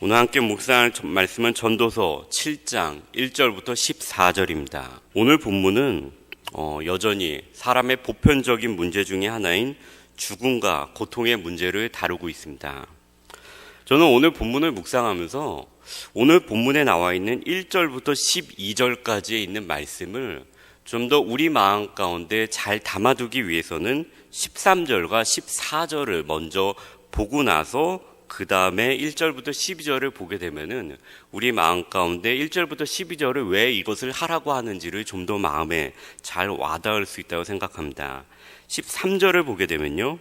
오늘 함께 묵상할 말씀은 전도서 7장 1절부터 14절입니다. 오늘 본문은 여전히 사람의 보편적인 문제 중에 하나인 죽음과 고통의 문제를 다루고 있습니다. 저는 오늘 본문을 묵상하면서 오늘 본문에 나와 있는 1절부터 12절까지에 있는 말씀을 좀 더 우리 마음 가운데 잘 담아두기 위해서는 13절과 14절을 먼저 보고 나서 그 다음에 1절부터 12절을 보게 되면은 우리 마음 가운데 1절부터 12절을 왜 이것을 하라고 하는지를 좀 더 마음에 잘 와닿을 수 있다고 생각합니다. 13절을 보게 되면요,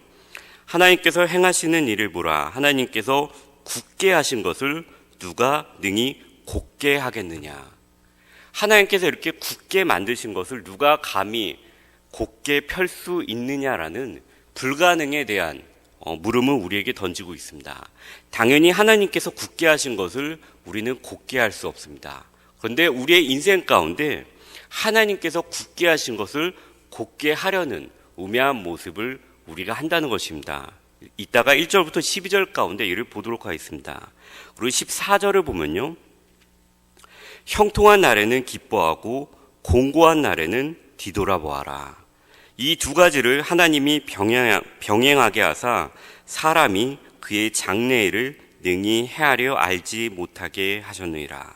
하나님께서 행하시는 일을 보라. 하나님께서 굳게 하신 것을 누가 능히 곧게 하겠느냐. 하나님께서 이렇게 굳게 만드신 것을 누가 감히 곧게 펼 수 있느냐라는 불가능에 대한 물음을 우리에게 던지고 있습니다. 당연히 하나님께서 굳게 하신 것을 우리는 곧게 할 수 없습니다. 그런데 우리의 인생 가운데 하나님께서 굳게 하신 것을 곧게 하려는 우매한 모습을 우리가 한다는 것입니다. 이따가 1절부터 12절 가운데 이를 보도록 하겠습니다. 그리고 14절을 보면요, 형통한 날에는 기뻐하고 공고한 날에는 뒤돌아보아라. 이 두 가지를 하나님이 병행하게 하사 사람이 그의 장래일을 능히 헤아려 알지 못하게 하셨느니라.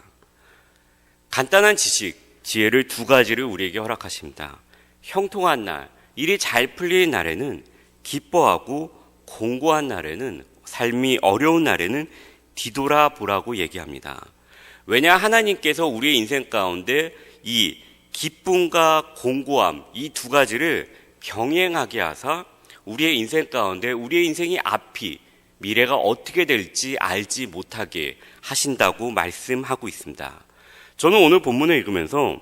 간단한 지혜를 두 가지를 우리에게 허락하십니다. 형통한 날, 일이 잘 풀리는 날에는 기뻐하고, 공고한 날에는, 삶이 어려운 날에는 뒤돌아보라고 얘기합니다. 왜냐, 하나님께서 우리의 인생 가운데 이 기쁨과 공고함, 이 두 가지를 병행하게 하사 우리의 인생 가운데 우리의 인생이 앞이, 미래가 어떻게 될지 알지 못하게 하신다고 말씀하고 있습니다. 저는 오늘 본문을 읽으면서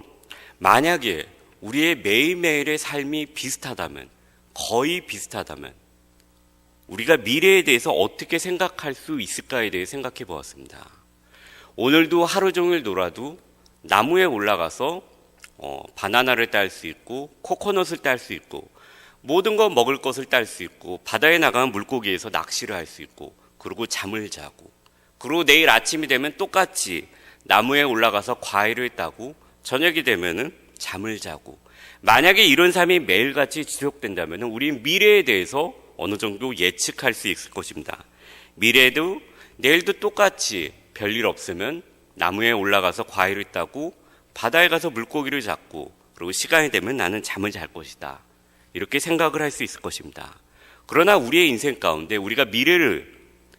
만약에 우리의 매일매일의 삶이 비슷하다면, 거의 비슷하다면 우리가 미래에 대해서 어떻게 생각할 수 있을까에 대해 생각해 보았습니다. 오늘도 하루 종일 놀아도 나무에 올라가서 바나나를 딸 수 있고, 코코넛을 딸 수 있고, 모든 거 먹을 것을 딸 수 있고, 바다에 나가면 물고기에서 낚시를 할 수 있고, 그리고 잠을 자고, 그리고 내일 아침이 되면 똑같이 나무에 올라가서 과일을 따고, 저녁이 되면은 잠을 자고. 만약에 이런 삶이 매일같이 지속된다면 우리는 미래에 대해서 어느 정도 예측할 수 있을 것입니다. 미래에도 내일도 똑같이 별일 없으면 나무에 올라가서 과일을 따고, 바다에 가서 물고기를 잡고, 그리고 시간이 되면 나는 잠을 잘 것이다, 이렇게 생각을 할 수 있을 것입니다. 그러나 우리의 인생 가운데 우리가 미래를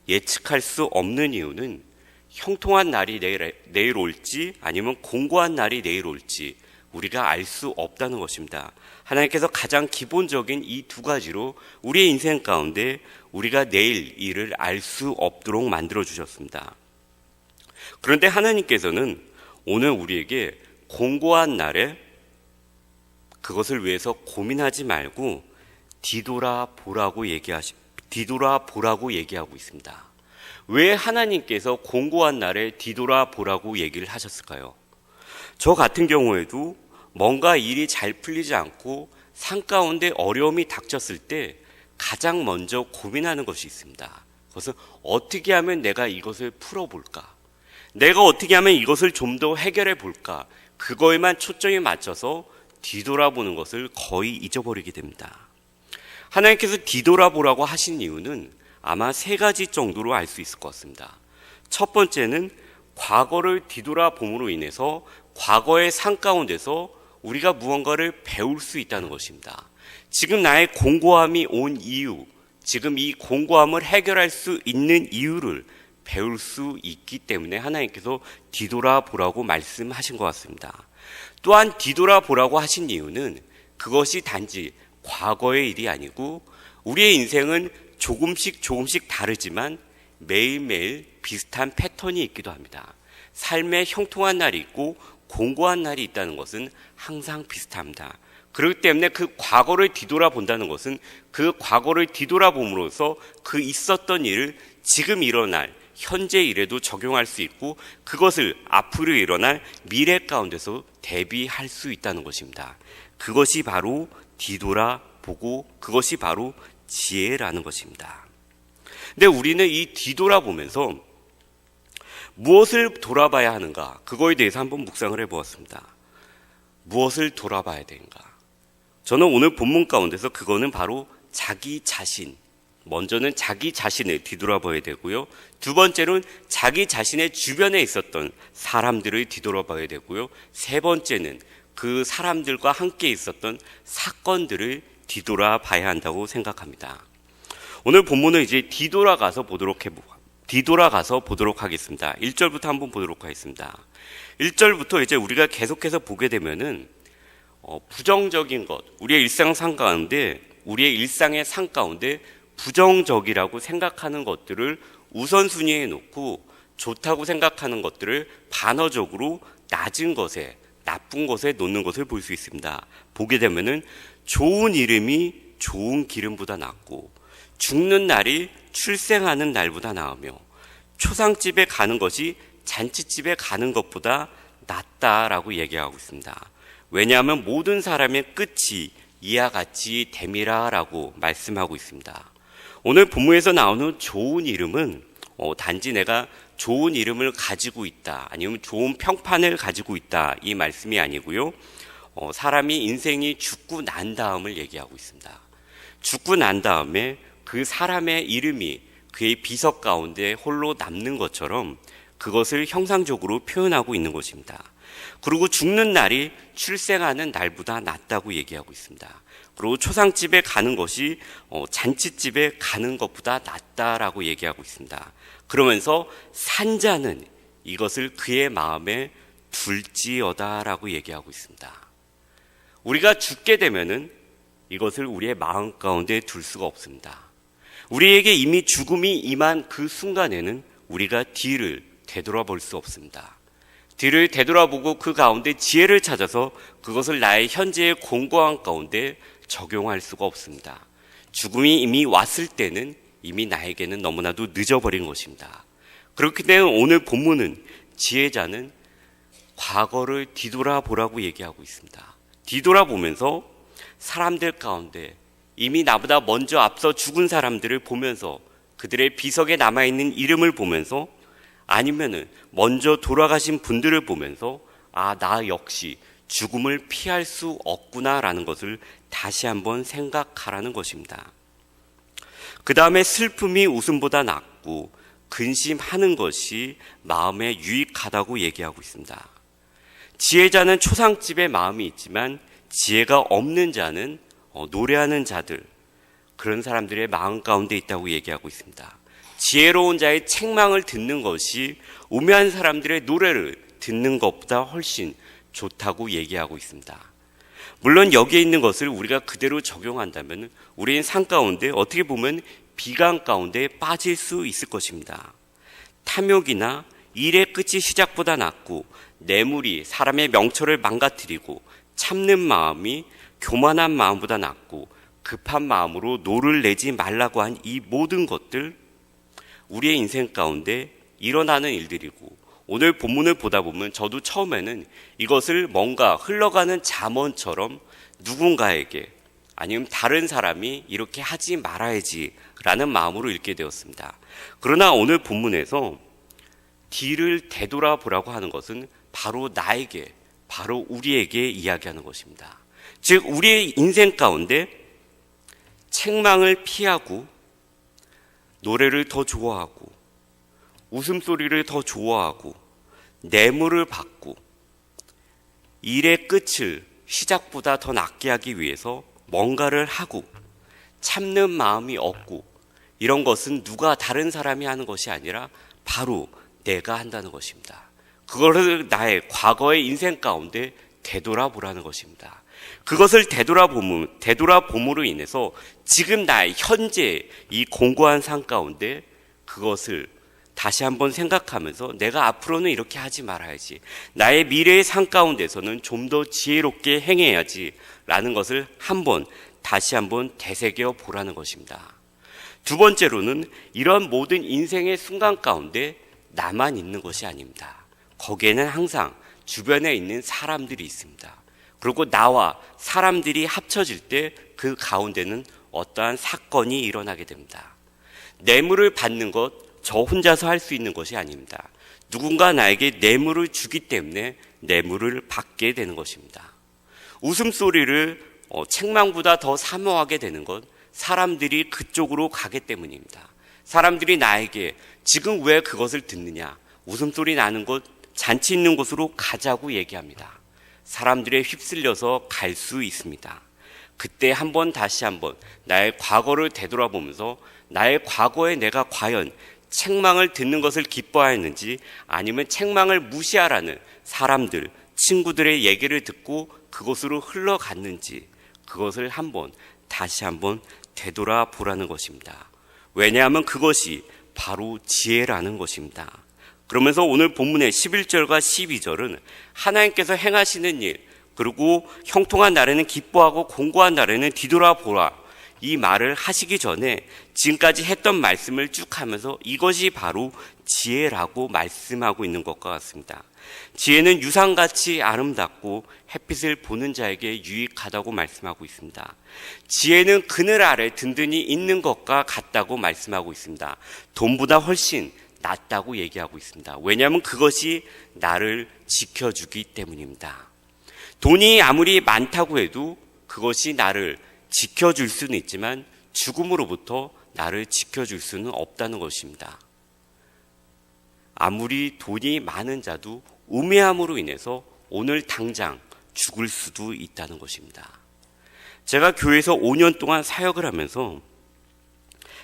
예측할 수 없는 이유는 형통한 날이 내일 올지 아니면 공고한 날이 내일 올지 우리가 알 수 없다는 것입니다. 하나님께서 가장 기본적인 이 두 가지로 우리의 인생 가운데 우리가 내일 일을 알 수 없도록 만들어 주셨습니다. 그런데 하나님께서는 오늘 우리에게 공고한 날에 그것을 위해서 고민하지 말고 뒤돌아보라고 얘기하고 있습니다. 왜 하나님께서 공고한 날에 뒤돌아보라고 얘기를 하셨을까요? 저 같은 경우에도 뭔가 일이 잘 풀리지 않고 산 가운데 어려움이 닥쳤을 때 가장 먼저 고민하는 것이 있습니다. 그것은 어떻게 하면 내가 이것을 풀어볼까? 내가 어떻게 하면 이것을 좀 더 해결해 볼까? 그거에만 초점이 맞춰서 뒤돌아보는 것을 거의 잊어버리게 됩니다. 하나님께서 뒤돌아보라고 하신 이유는 아마 세 가지 정도로 알 수 있을 것 같습니다. 첫 번째는 과거를 뒤돌아봄으로 인해서 과거의 산 가운데서 우리가 무언가를 배울 수 있다는 것입니다. 지금 나의 공고함이 온 이유, 지금 이 공고함을 해결할 수 있는 이유를 배울 수 있기 때문에 하나님께서 뒤돌아보라고 말씀하신 것 같습니다. 또한 뒤돌아보라고 하신 이유는 그것이 단지 과거의 일이 아니고 우리의 인생은 조금씩 다르지만 매일매일 비슷한 패턴이 있기도 합니다. 삶에 형통한 날이 있고 공고한 날이 있다는 것은 항상 비슷합니다. 그렇기 때문에 그 과거를 뒤돌아본다는 것은 그 과거를 뒤돌아봄으로써 그 있었던 일을 지금 일어날 현재 일에도 적용할 수 있고 그것을 앞으로 일어날 미래 가운데서 대비할 수 있다는 것입니다. 그것이 바로 뒤돌아보고 그것이 바로 지혜라는 것입니다. 근데 우리는 이 뒤돌아보면서 무엇을 돌아봐야 하는가? 그거에 대해서 한번 묵상을 해보았습니다. 무엇을 돌아봐야 되는가? 저는 오늘 본문 가운데서 그거는 바로 자기 자신, 먼저는 자기 자신을 뒤돌아봐야 되고요. 두 번째로는 자기 자신의 주변에 있었던 사람들을 뒤돌아봐야 되고요. 세 번째는 그 사람들과 함께 있었던 사건들을 뒤돌아봐야 한다고 생각합니다. 오늘 본문은 이제 뒤돌아가서 보도록 하겠습니다. 1절부터 한번 보도록 하겠습니다. 1절부터 이제 우리가 계속해서 보게 되면은 부정적인 것, 우리의 일상의 삶 가운데 부정적이라고 생각하는 것들을 우선순위에 놓고 좋다고 생각하는 것들을 반어적으로 낮은 것에, 나쁜 것에 놓는 것을 볼 수 있습니다. 보게 되면은 좋은 이름이 좋은 기름보다 낫고 죽는 날이 출생하는 날보다 나으며 초상집에 가는 것이 잔치집에 가는 것보다 낫다라고 얘기하고 있습니다. 왜냐하면 모든 사람의 끝이 이와 같이 됨이라라고 말씀하고 있습니다. 오늘 본문에서 나오는 좋은 이름은 단지 내가 좋은 이름을 가지고 있다, 아니면 좋은 평판을 가지고 있다, 이 말씀이 아니고요. 사람이 인생이 죽고 난 다음을 얘기하고 있습니다. 죽고 난 다음에 그 사람의 이름이 그의 비석 가운데 홀로 남는 것처럼 그것을 형상적으로 표현하고 있는 것입니다. 그리고 죽는 날이 출생하는 날보다 낫다고 얘기하고 있습니다. 그리고 초상집에 가는 것이 잔치집에 가는 것보다 낫다라고 얘기하고 있습니다. 그러면서 산자는 이것을 그의 마음에 둘지어다라고 얘기하고 있습니다. 우리가 죽게 되면은 이것을 우리의 마음 가운데 둘 수가 없습니다. 우리에게 이미 죽음이 임한 그 순간에는 우리가 뒤를 되돌아볼 수 없습니다. 뒤를 되돌아보고 그 가운데 지혜를 찾아서 그것을 나의 현재의 공고한 가운데 적용할 수가 없습니다. 죽음이 이미 왔을 때는 이미 나에게는 너무나도 늦어버린 것입니다. 그렇기 때문에 오늘 본문은 지혜자는 과거를 뒤돌아보라고 얘기하고 있습니다. 뒤돌아보면서 사람들 가운데 이미 나보다 먼저 앞서 죽은 사람들을 보면서 그들의 비석에 남아있는 이름을 보면서 아니면은 먼저 돌아가신 분들을 보면서 나 역시 죽음을 피할 수 없구나라는 것을 다시 한번 생각하라는 것입니다. 그 다음에 슬픔이 웃음보다 낫고 근심하는 것이 마음에 유익하다고 얘기하고 있습니다. 지혜자는 초상집에 마음이 있지만 지혜가 없는 자는 노래하는 자들, 그런 사람들의 마음 가운데 있다고 얘기하고 있습니다. 지혜로운 자의 책망을 듣는 것이 우매한 사람들의 노래를 듣는 것보다 훨씬 좋다고 얘기하고 있습니다. 물론 여기에 있는 것을 우리가 그대로 적용한다면 우리의 삶 가운데 어떻게 보면 비강 가운데 빠질 수 있을 것입니다. 탐욕이나 일의 끝이 시작보다 낫고 뇌물이 사람의 명철을 망가뜨리고 참는 마음이 교만한 마음보다 낫고 급한 마음으로 노를 내지 말라고 한 이 모든 것들, 우리의 인생 가운데 일어나는 일들이고 오늘 본문을 보다 보면 저도 처음에는 이것을 뭔가 흘러가는 잠언처럼 누군가에게 아니면 다른 사람이 이렇게 하지 말아야지 라는 마음으로 읽게 되었습니다. 그러나 오늘 본문에서 뒤를 되돌아보라고 하는 것은 바로 나에게, 바로 우리에게 이야기하는 것입니다. 즉 우리의 인생 가운데 책망을 피하고 노래를 더 좋아하고 웃음소리를 더 좋아하고 뇌물을 받고 일의 끝을 시작보다 더 낫게 하기 위해서 뭔가를 하고 참는 마음이 없고 이런 것은 누가 다른 사람이 하는 것이 아니라 바로 내가 한다는 것입니다. 그거를 나의 과거의 인생 가운데 되돌아보라는 것입니다. 그것을 되돌아봄으로 인해서 지금 나의 현재 이 공고한 삶 가운데 그것을 다시 한번 생각하면서 내가 앞으로는 이렇게 하지 말아야지, 나의 미래의 삶 가운데서는 좀 더 지혜롭게 행해야지 라는 것을 다시 한번 되새겨 보라는 것입니다. 두 번째로는 이런 모든 인생의 순간 가운데 나만 있는 것이 아닙니다. 거기에는 항상 주변에 있는 사람들이 있습니다. 그리고 나와 사람들이 합쳐질 때 그 가운데는 어떠한 사건이 일어나게 됩니다. 뇌물을 받는 것 저 혼자서 할 수 있는 것이 아닙니다. 누군가 나에게 뇌물을 주기 때문에 뇌물을 받게 되는 것입니다. 웃음소리를 책망보다 더 사모하게 되는 것, 사람들이 그쪽으로 가기 때문입니다. 사람들이 나에게 지금 왜 그것을 듣느냐, 웃음소리 나는 곳, 잔치 있는 곳으로 가자고 얘기합니다. 사람들에 휩쓸려서 갈 수 있습니다. 그때 다시 한번 나의 과거를 되돌아보면서 나의 과거에 내가 과연 책망을 듣는 것을 기뻐하였는지, 아니면 책망을 무시하라는 사람들, 친구들의 얘기를 듣고 그곳으로 흘러갔는지, 그것을 다시 한번 되돌아보라는 것입니다. 왜냐하면 그것이 바로 지혜라는 것입니다. 그러면서 오늘 본문의 11절과 12절은 하나님께서 행하시는 일, 그리고 형통한 날에는 기뻐하고 공고한 날에는 뒤돌아보라, 이 말을 하시기 전에 지금까지 했던 말씀을 쭉 하면서 이것이 바로 지혜라고 말씀하고 있는 것과 같습니다. 지혜는 유상같이 아름답고 햇빛을 보는 자에게 유익하다고 말씀하고 있습니다. 지혜는 그늘 아래 든든히 있는 것과 같다고 말씀하고 있습니다. 돈보다 훨씬 낫다고 얘기하고 있습니다. 왜냐하면 그것이 나를 지켜주기 때문입니다. 돈이 아무리 많다고 해도 그것이 나를 지켜줄 수는 있지만 죽음으로부터 나를 지켜줄 수는 없다는 것입니다. 아무리 돈이 많은 자도 우매함으로 인해서 오늘 당장 죽을 수도 있다는 것입니다. 제가 교회에서 5년 동안 사역을 하면서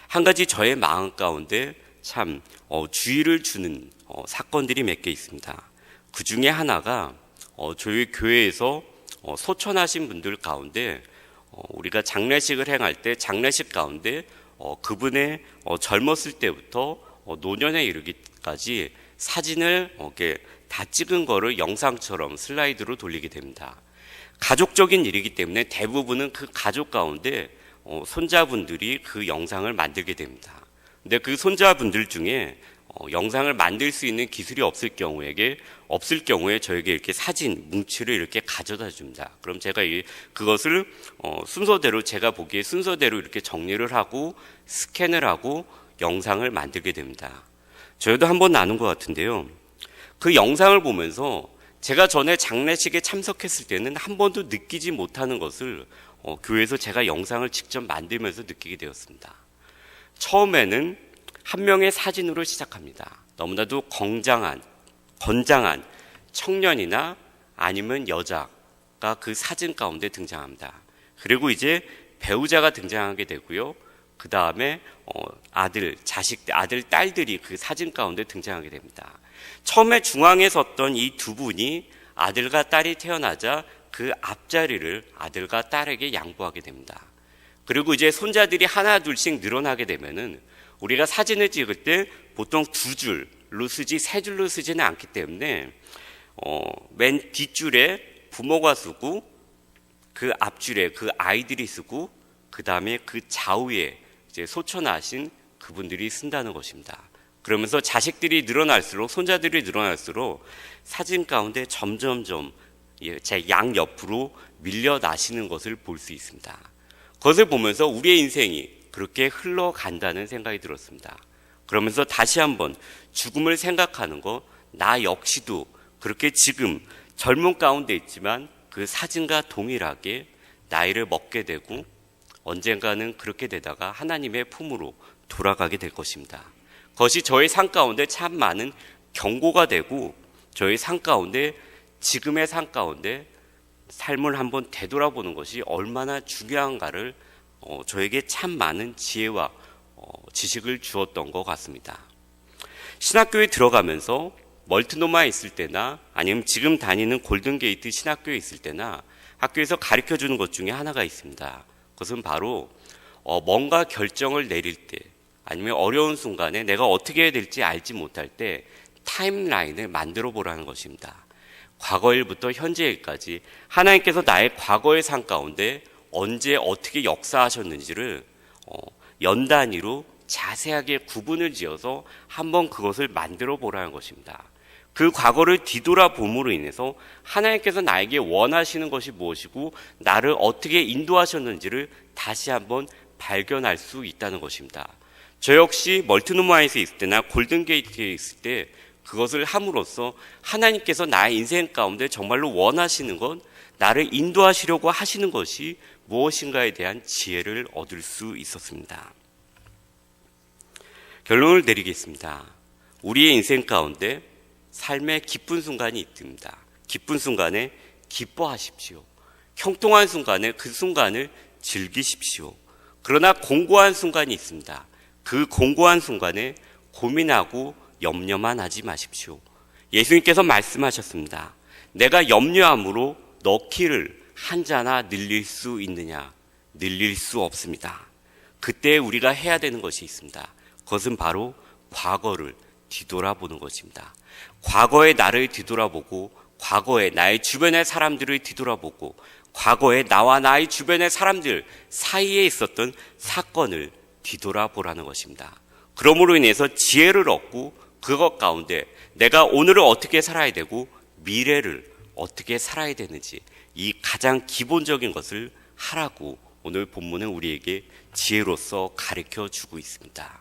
한 가지 저의 마음 가운데 참 주의를 주는 사건들이 몇 개 있습니다. 그 중에 하나가 저희 교회에서 소천하신 분들 가운데 우리가 장례식을 행할 때 장례식 가운데 그분의 젊었을 때부터 노년에 이르기까지 사진을 이렇게 다 찍은 거를 영상처럼 슬라이드로 돌리게 됩니다. 가족적인 일이기 때문에 대부분은 그 가족 가운데 손자분들이 그 영상을 만들게 됩니다. 근데 그 손자분들 중에 영상을 만들 수 있는 기술이 없을 경우에 저에게 이렇게 사진 뭉치를 이렇게 가져다 줍니다. 그럼 제가 그것을 순서대로, 제가 보기에 순서대로 이렇게 정리를 하고 스캔을 하고 영상을 만들게 됩니다. 저희도 한번 나눈 것 같은데요. 그 영상을 보면서 제가 전에 장례식에 참석했을 때는 한 번도 느끼지 못하는 것을 교회에서 제가 영상을 직접 만들면서 느끼게 되었습니다. 처음에는 한 명의 사진으로 시작합니다. 너무나도 건장한 청년이나 아니면 여자가 그 사진 가운데 등장합니다. 그리고 이제 배우자가 등장하게 되고요. 그 다음에 아들, 딸들이 그 사진 가운데 등장하게 됩니다. 처음에 중앙에 섰던 이 두 분이 아들과 딸이 태어나자 그 앞자리를 아들과 딸에게 양보하게 됩니다. 그리고 이제 손자들이 하나 둘씩 늘어나게 되면은 우리가 사진을 찍을 때 보통 두 줄로 쓰지 세 줄로 쓰지는 않기 때문에 맨 뒷줄에 부모가 쓰고 그 앞줄에 그 아이들이 쓰고 그 다음에 그 좌우에 이제 소천하신 그분들이 쓴다는 것입니다. 그러면서 자식들이 늘어날수록, 손자들이 늘어날수록 사진 가운데 점점점 제 양옆으로 밀려나시는 것을 볼 수 있습니다. 그것을 보면서 우리의 인생이 그렇게 흘러간다는 생각이 들었습니다. 그러면서 다시 한번 죽음을 생각하는 것, 나 역시도 그렇게 지금 젊은 가운데 있지만 그 사진과 동일하게 나이를 먹게 되고 언젠가는 그렇게 되다가 하나님의 품으로 돌아가게 될 것입니다. 그것이 저의 삶 가운데 참 많은 경고가 되고 저의 삶 가운데, 지금의 삶 가운데 삶을 한번 되돌아보는 것이 얼마나 중요한가를 저에게 참 많은 지혜와 지식을 주었던 것 같습니다. 신학교에 들어가면서 멀티노마에 있을 때나 아니면 지금 다니는 골든게이트 신학교에 있을 때나 학교에서 가르쳐주는 것 중에 하나가 있습니다. 그것은 바로 뭔가 결정을 내릴 때 아니면 어려운 순간에 내가 어떻게 해야 될지 알지 못할 때 타임라인을 만들어 보라는 것입니다. 과거 일부터 현재 일까지 하나님께서 나의 과거의 삶 가운데 언제 어떻게 역사하셨는지를 연 단위로 자세하게 구분을 지어서 한번 그것을 만들어 보라는 것입니다. 그 과거를 뒤돌아봄으로 인해서 하나님께서 나에게 원하시는 것이 무엇이고 나를 어떻게 인도하셨는지를 다시 한번 발견할 수 있다는 것입니다. 저 역시 멀티노마에서 있을 때나 골든게이트에 있을 때 그것을 함으로써 하나님께서 나의 인생 가운데 정말로 원하시는 건 나를 인도하시려고 하시는 것이 무엇인가에 대한 지혜를 얻을 수 있었습니다. 결론을 내리겠습니다. 우리의 인생 가운데 삶의 기쁜 순간이 있습니다. 기쁜 순간에 기뻐하십시오. 형통한 순간에 그 순간을 즐기십시오. 그러나 공고한 순간이 있습니다. 그 공고한 순간에 고민하고 염려만 하지 마십시오. 예수님께서 말씀하셨습니다. 내가 염려함으로 너 키를 한 자나 늘릴 수 있느냐? 늘릴 수 없습니다. 그때 우리가 해야 되는 것이 있습니다. 그것은 바로 과거를 뒤돌아보는 것입니다. 과거의 나를 뒤돌아보고 과거에 나의 주변의 사람들을 뒤돌아보고 과거에 나와 나의 주변의 사람들 사이에 있었던 사건을 뒤돌아보라는 것입니다. 그러므로 인해서 지혜를 얻고 그것 가운데 내가 오늘을 어떻게 살아야 되고 미래를 어떻게 살아야 되는지 이 가장 기본적인 것을 하라고 오늘 본문은 우리에게 지혜로서 가르쳐 주고 있습니다.